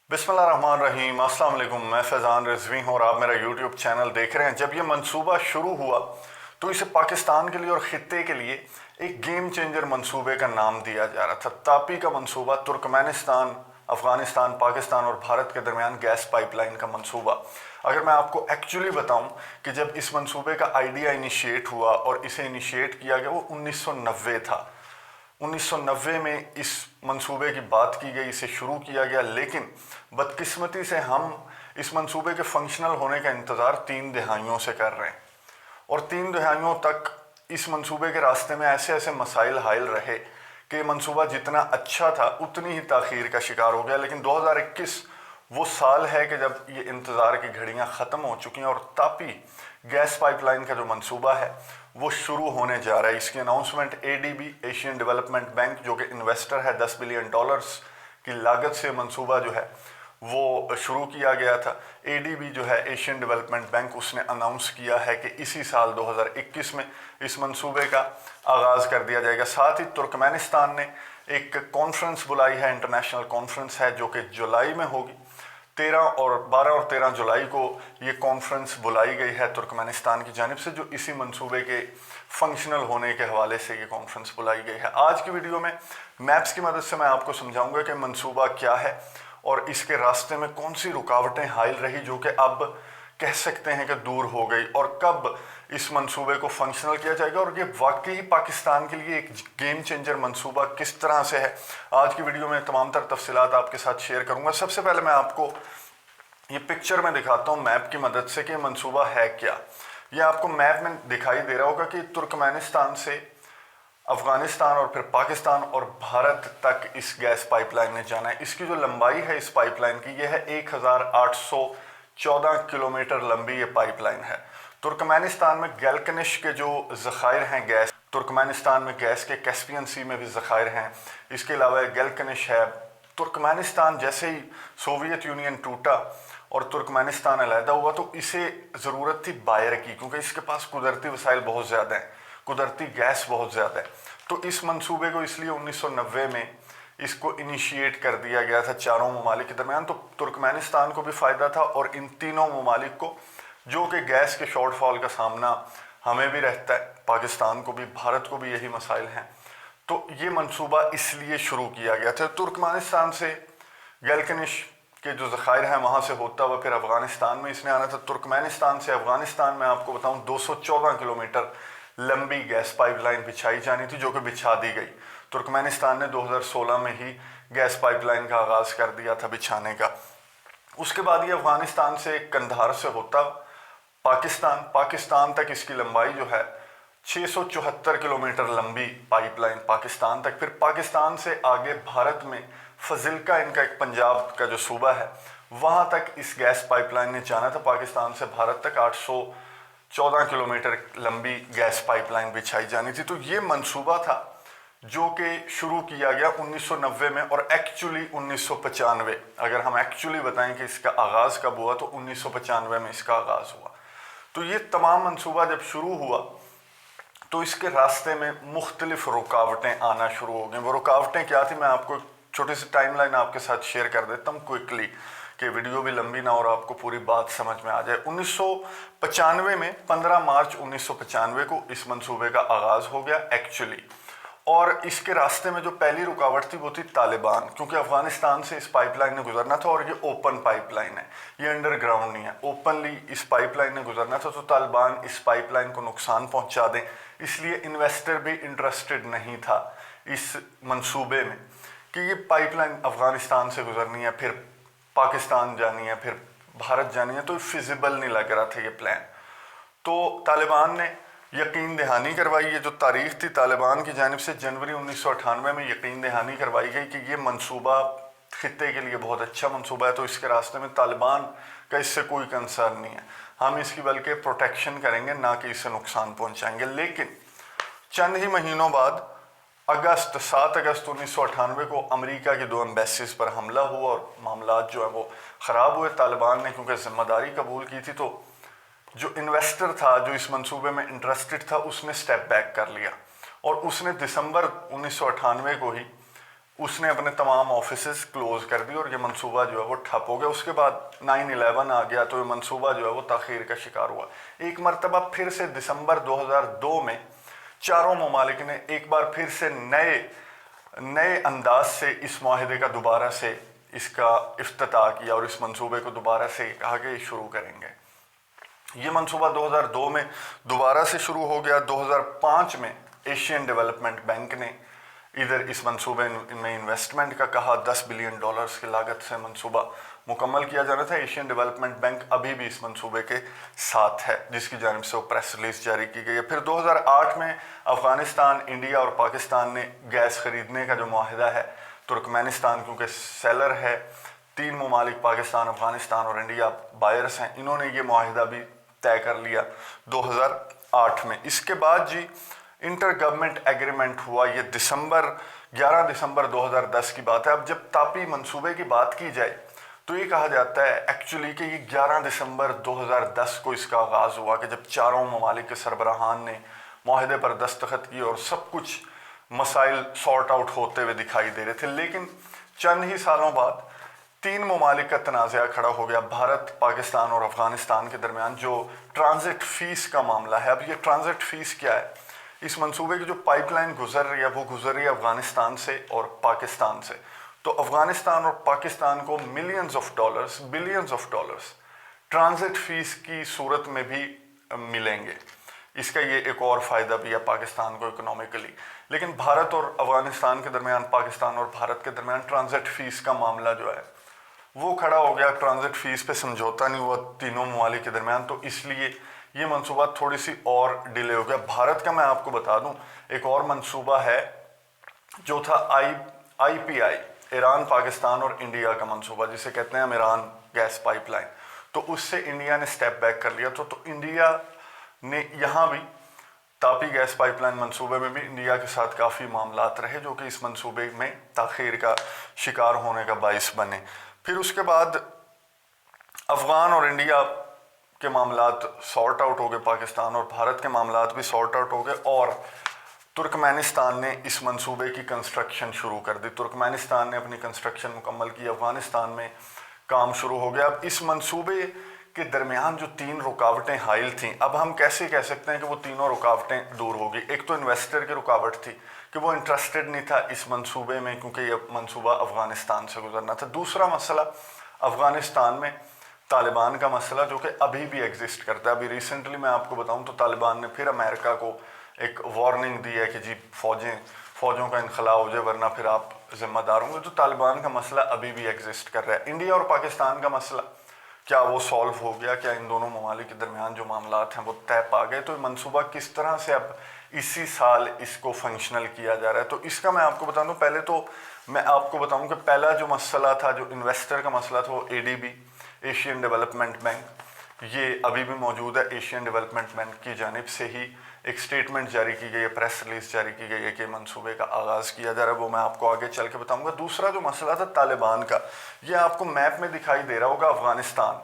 बिस्मिल्लाहिर्रहमानिर्रहीम, अस्सलाम वालेकुम। मैं फैज़ान रिजवी हूँ और आप मेरा यूट्यूब चैनल देख रहे हैं। जब ये मंसूबा शुरू हुआ तो इसे पाकिस्तान के लिए और ख़ित्ते के लिए एक गेम चेंजर मंसूबे का नाम दिया जा रहा था। तापी का मंसूबा, तुर्कमेनिस्तान, अफ़गानिस्तान, पाकिस्तान और भारत के दरमियान गैस पाइपलाइन का मंसूबा। अगर मैं आपको एक्चुअली बताऊं कि जब इस मंसूबे का आइडिया इनिशिएट हुआ और इसे इनिशिएट किया गया वो 1990 था। 1990 में इस मंसूबे की बात की गई, इसे शुरू किया गया, लेकिन बदकिस्मती से हम इस मंसूबे के फंक्शनल होने का इंतज़ार 3 दहाइयों से कर रहे हैं और 3 दहाइयों तक इस मंसूबे के रास्ते में ऐसे ऐसे मसाइल हायल रहे कि मंसूबा जितना अच्छा था उतनी ही ताख़ीर का शिकार हो गया। लेकिन 2021 वो साल है कि जब ये इंतज़ार की घड़ियां ख़त्म हो चुकी हैं और तापी गैस पाइपलाइन का जो मंसूबा है वो शुरू होने जा रहा है। इसकी announcement ADB, Asian development bank, जो कि इन्वेस्टर है, $10 बिलियन की लागत से मंसूबा जो है वो शुरू किया गया था। एडीबी जो है, एशियन डेवलपमेंट बैंक, उसने अनाउंस किया है कि इसी साल 2021 में इस मंसूबे का आगाज़ कर दिया जाएगा। साथ ही तुर्कमेनिस्तान ने एक कॉन्फ्रेंस बुलाई है, इंटरनेशनल कॉन्फ्रेंस है, जो कि जुलाई में होगी। 12 और 13 जुलाई को ये कॉन्फ्रेंस बुलाई गई है तुर्कमेनिस्तान की जानिब से, जो इसी मंसूबे के फंक्शनल होने के हवाले से ये कॉन्फ्रेंस बुलाई गई है। आज की वीडियो में मैप्स की मदद से मैं आपको समझाऊंगा कि मंसूबा क्या है और इसके रास्ते में कौन सी रुकावटें हायल रही जो कि अब कह सकते हैं कि दूर हो गई, और कब इस मंसूबे को फंक्शनल किया जाएगा और ये वाकई पाकिस्तान के लिए एक गेम चेंजर मंसूबा किस तरह से है। आज की वीडियो में तमाम तर तफसीलात आपके साथ शेयर करूंगा। सबसे पहले मैं आपको ये पिक्चर में दिखाता हूँ मैप की मदद से कि मंसूबा है क्या। ये आपको मैप में दिखाई दे रहा होगा कि तुर्कमेनिस्तान से अफ़गानिस्तान और फिर पाकिस्तान और भारत तक इस गैस पाइपलाइन ने जाना है। इसकी जो लंबाई है इस पाइपलाइन की, यह है 1814 किलोमीटर लंबी ये पाइपलाइन है। तुर्कमेनिस्तान में गैल्कनिश के जो ज़खायर हैं गैस, तुर्कमेनिस्तान में गैस के कैस्पियन सी में भी ज़खायर हैं। इसके अलावा गैल्कनिश है। तुर्कमेनिस्तान जैसे ही सोवियत यूनियन टूटा और तुर्कमेनिस्तान अलहदा हुआ तो इसे ज़रूरत थी बायर की, क्योंकि इसके पास कुदरती वसाइल बहुत ज़्यादा हैं, कुदरती गैस बहुत ज़्यादा है। तो इस मंसूबे को इसलिए 1990 में इसको इनिशिएट कर दिया गया था चारों ममालिक के दरमियान। तो तुर्कमेनिस्तान को भी फ़ायदा था और इन तीनों ममालिक को, जो कि गैस के शॉर्टफॉल का सामना हमें भी रहता है, पाकिस्तान को भी, भारत को भी यही मसाइल हैं। तो ये मंसूबा इसलिए शुरू किया गया था। तुर्कमेनिस्तान से गैल्कनिश के जो ज़खायर हैं वहाँ से होता हुआ फिर अफ़गानिस्तान में इसने आना था। तुर्कमेनिस्तान से अफ़गानिस्तान में आपको बताऊँ 214 किलोमीटर लंबी गैस पाइपलाइन बिछाई जानी थी, जो कि बिछा दी गई। तुर्कमेनिस्तान ने 2016 में ही गैस पाइपलाइन का आगाज़ कर दिया था बिछाने का। उसके बाद ये अफ़गानिस्तान से कंधार से होता पाकिस्तान तक इसकी लंबाई जो है 674 किलोमीटर लंबी पाइपलाइन पाकिस्तान तक। फिर पाकिस्तान से आगे भारत में फजिल्का, इनका एक पंजाब का जो सूबा है, वहाँ तक इस गैस पाइपलाइन ने जाना था। पाकिस्तान से भारत तक 814 किलोमीटर लंबी गैस पाइपलाइन बिछाई जानी थी। तो ये मंसूबा था जो कि शुरू किया गया 1990 में और एक्चुअली 1995, अगर हम एक्चुअली बताएं कि इसका आगाज़ कब हुआ तो 1995 में इसका आगाज़ हुआ। तो ये तमाम मंसूबा जब शुरू हुआ तो इसके रास्ते में मुख्तलिफ रुकावटें आना शुरू हो गई। वो रुकावटें क्या थी, मैं आपको छोटी सी टाइमलाइन आपके साथ शेयर कर देता हूँ क्विकली, कि वीडियो भी लंबी ना और आपको पूरी बात समझ में आ जाए। 1995 में 15 मार्च 1995 को इस मंसूबे का आगाज़ हो गया एक्चुअली, और इसके रास्ते में जो पहली रुकावट थी वो थी तालिबान, क्योंकि अफ़गानिस्तान से इस पाइपलाइन ने गुजरना था और ये ओपन पाइपलाइन है, ये अंडरग्राउंड नहीं है, ओपनली इस पाइपलाइन ने गुजरना था। तो तालिबान इस पाइपलाइन को नुकसान पहुंचा दें, इसलिए इन्वेस्टर भी इंटरेस्टेड नहीं था इस मंसूबे में कि ये पाइपलाइन अफ़गानिस्तान से गुजरनी है, फिर पाकिस्तान जानी है, फिर भारत जानी है, तो फिजिबल नहीं लग रहा था ये प्लान। तो तालिबान ने यकीन दहानी करवाई। ये जो तारीख थी तालिबान की जानिब से, जनवरी 1998 में यकीन दहानी करवाई गई कि ये मंसूबा खित्ते के लिए बहुत अच्छा मंसूबा है, तो इसके रास्ते में तालिबान का इससे कोई कंसर्न नहीं है, हम इसकी बल्कि प्रोटेक्शन करेंगे, ना कि इसे नुकसान पहुंचाएंगे। लेकिन चंद ही महीनों बाद 7 अगस्त 1998 को अमेरिका की 2 एम्बेसीज पर हमला हुआ और मामला जो है वो ख़राब हुए। तालिबान ने क्योंकि जिम्मेदारी कबूल की थी तो जो इन्वेस्टर था, जो इस मंसूबे में इंटरेस्टेड था, उसने स्टेप बैक कर लिया और उसने दिसंबर 1998 को ही उसने अपने तमाम ऑफिसेस क्लोज कर दिए और ये मंसूबा जो है वो ठप हो गया। उसके बाद 9/11 आ गया तो ये मंसूबा जो है वो ताख़ीर का शिकार हुआ। एक मरतबा फिर से दिसंबर 2002 में चारों ममालिक ने एक बार फिर से नए अंदाज से इस माहिदे का दोबारा से इसका इफ्तिताह किया और इस मंसूबे को दोबारा से कहा कि शुरू करेंगे। ये मंसूबा 2002 में दोबारा से शुरू हो गया। 2005 में एशियन डेवलपमेंट बैंक ने इधर इस मंसूबे में इन्वेस्टमेंट का कहा। $10 बिलियन की लागत से मंसूबा मुकम्मल किया जाना था। एशियन डेवलपमेंट बैंक अभी भी इस मंसूबे के साथ है, जिसकी जानिब से वो प्रेस रिलीज जारी की गई है। फिर 2008 में अफगानिस्तान, इंडिया और पाकिस्तान ने गैस खरीदने का जो माहिदा है, तुर्कमेनिस्तान क्योंकि सेलर है, 3 ममालिक पाकिस्तान, अफगानिस्तान और इंडिया बायर्स हैं, इन्होंने ये माहिदा भी तय कर लिया 2008 में। इसके बाद जी इंटर गवर्नमेंट एग्रीमेंट हुआ। ये 11 दिसंबर 2010 की बात है। अब जब तापी मंसूबे की बात की जाए तो ये कहा जाता है एक्चुअली कि ये 11 दिसंबर 2010 को इसका आगाज़ हुआ कि जब चारों ममालिक के सरबराहान ने माहिदे पर दस्तखत किए और सब कुछ मसाइल सॉर्ट आउट होते हुए दिखाई दे रहे थे। लेकिन चंद ही सालों बाद 3 ममालिक का तनाज़ा खड़ा हो गया, भारत, पाकिस्तान और अफगानिस्तान के दरमियान, जो ट्रांजिट फ़ीस का मामला है। अब ये ट्रांजिट फ़ीस क्या है? इस मंसूबे की जो पाइपलाइन गुजर रही है वो गुजर रही है अफगानिस्तान से और पाकिस्तान से। तो अफगानिस्तान और पाकिस्तान को billions of dollars transit fees की सूरत में भी मिलेंगे। इसका ये एक और फ़ायदा भी है पाकिस्तान को इकोनॉमिकली। लेकिन भारत और अफगानिस्तान के दरमियान, पाकिस्तान और भारत के दरमियान ट्रांजिट फ़ीस का मामला जो है वो खड़ा हो गया। ट्रांजिट फ़ीस पे समझौता नहीं हुआ तीनों ममालिक के दरमियान, तो इसलिए ये मंसूबा थोड़ी सी और डिले हो गया। भारत का मैं आपको बता दूं, एक और मंसूबा है जो था IPI, ईरान, पाकिस्तान और इंडिया का मंसूबा, जिसे कहते हैं ईरान गैस पाइपलाइन। तो उससे इंडिया ने स्टेप बैक कर लिया। तो इंडिया ने यहाँ भी तापी गैस पाइपलाइन मंसूबे में भी इंडिया के साथ काफ़ी मामलात रहे, जो कि इस मंसूबे में ताख़ीर का शिकार होने का बाइस बने। फिर उसके बाद अफ़गान और इंडिया के मामलात सॉर्ट आउट हो गए, पाकिस्तान और भारत के मामलात भी सॉर्ट आउट हो गए और तुर्कमेनिस्तान ने इस मंसूबे की कंस्ट्रक्शन शुरू कर दी। तुर्कमेनिस्तान ने अपनी कंस्ट्रक्शन मुकम्मल की, अफ़गानिस्तान में काम शुरू हो गया। अब इस मंसूबे के दरमियान जो 3 रुकावटें हाइल थीं, अब हम कैसे कह सकते हैं कि वो तीनों रुकावटें दूर होगी? एक तो इन्वेस्टर की रुकावट थी कि वो इंटरेस्टेड नहीं था इस मंसूबे में क्योंकि ये मंसूबा अफ़गानिस्तान से गुजरना था। दूसरा मसला अफ़गानिस्तान में तालिबान का मसला, जो कि अभी भी एग्जिस्ट करता है। अभी रिसेंटली मैं आपको बताऊं तो तालिबान ने फिर अमेरिका को एक वार्निंग दी है कि जी फ़ौजों का इनखला हो जाए वरना फिर आप ज़िम्मेदार होंगे। तो तालिबान का मसला अभी भी एग्जिस्ट कर रहा है। इंडिया और पाकिस्तान का मसला क्या वो सॉल्व हो गया? क्या इन दोनों ममालिक के दरमियान जो मामलात हैं वो तय पा गए? तो मंसूबा किस तरह से अब इसी साल इसको फंक्शनल किया जा रहा है, तो इसका मैं आपको बता दूं। पहले तो मैं आपको बताऊं कि पहला जो मसला था, जो इन्वेस्टर का मसला था, वो ADB, एशियन डेवलपमेंट बैंक, ये अभी भी मौजूद है। एशियन डेवलपमेंट बैंक की जानिब से ही एक स्टेटमेंट जारी की गई है, प्रेस रिलीज जारी की गई है कि मंसूबे का आगाज़ किया जा रहा है। वो मैं आपको आगे चल के बताऊंगा। दूसरा जो मसला था तालिबान का, ये आपको मैप में दिखाई दे रहा होगा, अफगानिस्तान।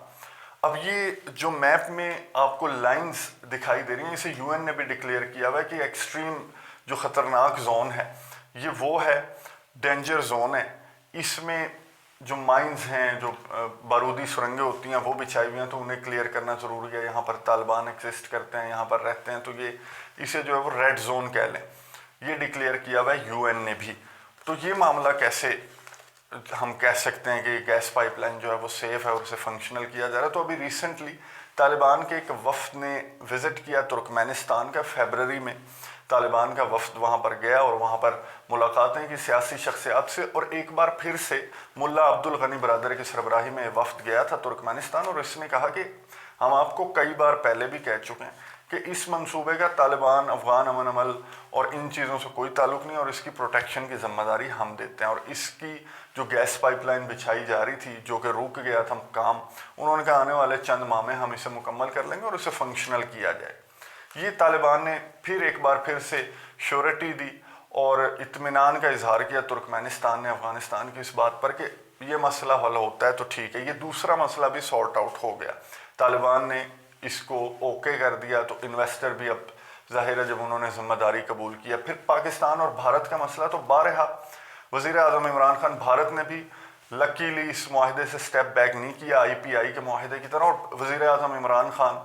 अब ये जो मैप में आपको लाइंस दिखाई दे रही हैं, इसे UN ने भी डिक्लेयर किया हुआ है कि एक्सट्रीम जो ख़तरनाक जोन है ये वो है, डेंजर जोन है। इसमें जो माइंस हैं, जो बारूदी सुरंगें होती हैं वो बिछाई हुई हैं, तो उन्हें क्लियर करना ज़रूरी है। यहाँ पर तालिबान एग्जिस्ट करते हैं, यहाँ पर रहते हैं, तो ये इसे जो है वो रेड जोन कह लें, ये डिक्लेयर किया हुआ है UN ने भी। तो ये मामला कैसे हम कह सकते हैं कि गैस पाइपलाइन जो है वो सेफ़ है और उसे फंक्शनल किया जा रहा है? तो अभी रिसेंटली तालिबान के एक वफ़द ने विज़िट किया तुर्कमेनिस्तान का। फरवरी में तालिबान का वफ़द वहाँ पर गया और वहाँ पर मुलाकातें की सियासी शख्सियात से, और एक बार फिर से मुल्ला अब्दुल गनी बरादर की सरबराही में वफ़द गया था तुर्कमेनिस्तान, और इसने कहा कि हम आपको कई बार पहले भी कह चुके हैं कि इस मंसूबे का तालिबान, अफ़गान अमन अमल और इन चीज़ों से कोई ताल्लुक़ नहीं, और इसकी प्रोटेक्शन की ज़िम्मेदारी हम देते हैं। और इसकी जो गैस पाइपलाइन बिछाई जा रही थी, जो कि रुक गया था काम, उन्होंने कहा आने वाले चंद माह में हम इसे मुकम्मल कर लेंगे और इसे फंक्शनल किया जाए। ये तालिबान ने फिर एक बार फिर से श्योरिटी दी और इत्मीनान का इजहार किया तुर्कमेनिस्तान ने अफ़गानिस्तान की इस बात पर कि ये मसला हल होता है तो ठीक है। ये दूसरा मसला भी सॉर्ट आउट हो गया, तालिबान ने इसको ओके कर दिया, तो इन्वेस्टर भी अब जाहिर है जब उन्होंने जिम्मेदारी कबूल किया। फिर पाकिस्तान और भारत का मसला, तो बारहा वज़ीर आज़म इमरान खान, भारत ने भी लकीली इस माहदे से स्टेप बैक नहीं किया IPI के माहदे की तरह, और वज़ीर आज़म इमरान खान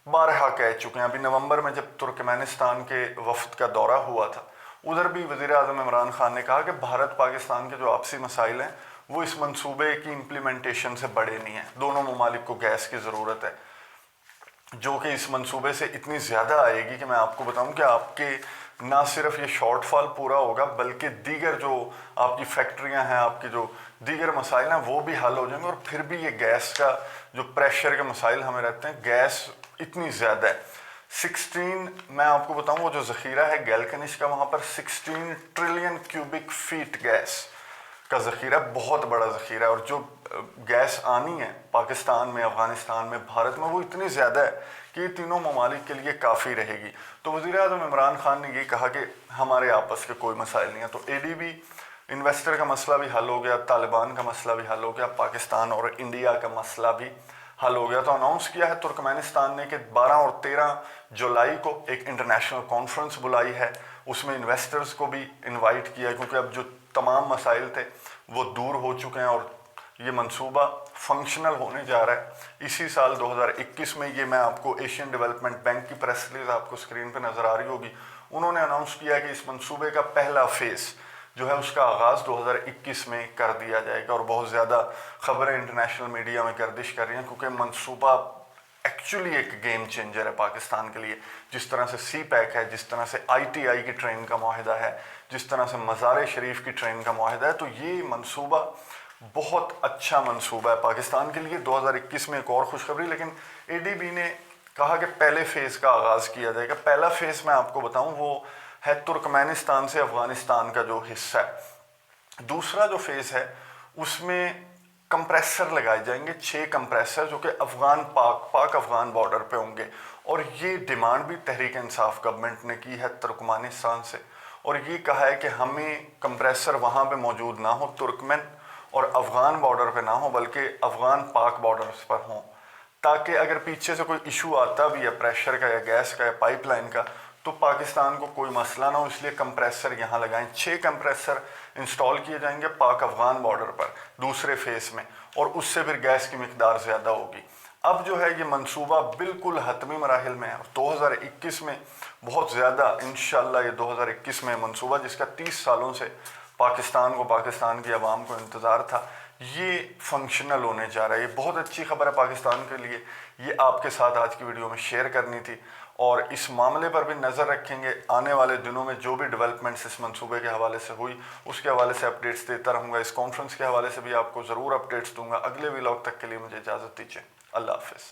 बारहा कह चुके हैं। अभी नवंबर में जब तुर्कमेनिस्तान के वफद का दौरा हुआ था, उधर भी वज़ीर आज़म इमरान खान ने कहा कि भारत पाकिस्तान के जो आपसी मसाइल हैं वो इस मंसूबे की इम्प्लीमेंटेशन से बड़े नहीं हैं। दोनों ममालिक को गैस की ज़रूरत है, जो कि इस मंसूबे से इतनी ज़्यादा आएगी कि मैं आपको बताऊं कि आपके ना सिर्फ ये शॉर्टफॉल पूरा होगा, बल्कि दीगर जो आपकी फैक्ट्रियां हैं, आपकी जो दीगर मसाइल हैं वो भी हल हो जाएंगे। और फिर भी ये गैस का जो प्रेशर के मसाइल हमें रहते हैं, गैस इतनी ज़्यादा है। 16 मैं आपको बताऊं, वो जो ज़ख़ीरा है गैल्कनिश का, वहाँ पर 16 ट्रिलियन क्यूबिक फीट गैस का ज़ख़ीरा, बहुत बड़ा ज़ख़ीरा है। और जो गैस आनी है पाकिस्तान में, अफ़गानिस्तान में, भारत में, वो इतनी ज़्यादा है कि ये तीनों ममालिक के लिए काफ़ी रहेगी। तो वज़ीर आज़म इमरान खान ने ये कहा कि हमारे आपस के कोई मसाइल नहीं है। तो ADB इन्वेस्टर का मसला भी हल हो गया, तालिबान का मसला भी हल हो गया, पाकिस्तान और इंडिया का मसला भी हल हो गया। तो अनाउंस किया है तुर्कमेनिस्तान ने कि 12 और 13 जुलाई को एक इंटरनेशनल कॉन्फ्रेंस बुलाई है, उसमें इन्वेस्टर्स को भी इनवाइट किया है, क्योंकि अब जो तमाम मसाइल थे वो दूर हो चुके हैं और ये मंसूबा फंक्शनल होने जा रहा है इसी साल 2021 में। ये मैं आपको एशियन डेवलपमेंट बैंक की प्रेस रिलीज आपको स्क्रीन पे नज़र आ रही होगी, उन्होंने अनाउंस किया कि इस मंसूबे का पहला फेज़ जो है उसका आगाज़ 2021 में कर दिया जाएगा। और बहुत ज़्यादा ख़बरें इंटरनेशनल मीडिया में गर्दिश कर रही हैं, क्योंकि मंसूबा एक्चुअली एक गेम चेंजर है पाकिस्तान के लिए। जिस तरह से CPEC है, जिस तरह से ITI की ट्रेन का माहिदा है, जिस तरह से मज़ार शरीफ की ट्रेन का माहिदा है, तो ये मंसूबा बहुत अच्छा मंसूबा है पाकिस्तान के लिए। 2021 में एक और खुशखबरी, लेकिन ADB ने कहा कि पहले फ़ेज़ का आगाज़ किया जाएगा। पहला फ़ेज़ मैं आपको बताऊं वो है तुर्कमेनिस्तान से अफ़गानिस्तान का जो हिस्सा है। दूसरा जो फेज़ है उसमें कंप्रेसर लगाए जाएंगे, 6 कंप्रेसर, जो कि पाक अफ़गान बॉर्डर पे होंगे। और ये डिमांड भी तहरीक इंसाफ गवर्नमेंट ने की है तुर्कमेनिस्तान से, और ये कहा है कि हमें कंप्रेसर वहाँ पे मौजूद ना हो, तुर्कमेन और अफ़गान बॉर्डर पे ना हो, बल्कि अफ़गान पाक बॉर्डर पर हों, ताकि अगर पीछे से कोई इशू आता भी है प्रेशर का या गैस का या पाइपलाइन का, तो पाकिस्तान को कोई मसला ना हो। इसलिए कंप्रेसर यहाँ लगाएं। 6 कंप्रेसर इंस्टॉल किए जाएंगे पाक अफ़गान बॉर्डर पर दूसरे फेज़ में, और उससे फिर गैस की मिकदार ज़्यादा होगी। अब जो है ये मंसूबा बिल्कुल हतमी मराहिल में है, और 2021 में बहुत ज़्यादा, इंशाल्लाह ये 2021 में मंसूबा जिसका 30 सालों से पाकिस्तान को, पाकिस्तान की आवाम को इंतज़ार था, ये फंक्शनल होने जा रहा है। ये बहुत अच्छी खबर है पाकिस्तान के लिए। ये आपके साथ आज की वीडियो में शेयर करनी थी, और इस मामले पर भी नज़र रखेंगे। आने वाले दिनों में जो भी डेवलपमेंट्स इस मंसूबे के हवाले से हुई, उसके हवाले से अपडेट्स देता रहूँगा। इस कॉन्फ्रेंस के हवाले से भी आपको ज़रूर अपडेट्स दूंगा। अगले व्लॉग तक के लिए मुझे इजाज़त दीजिए। अल्लाह हाफ़िज़।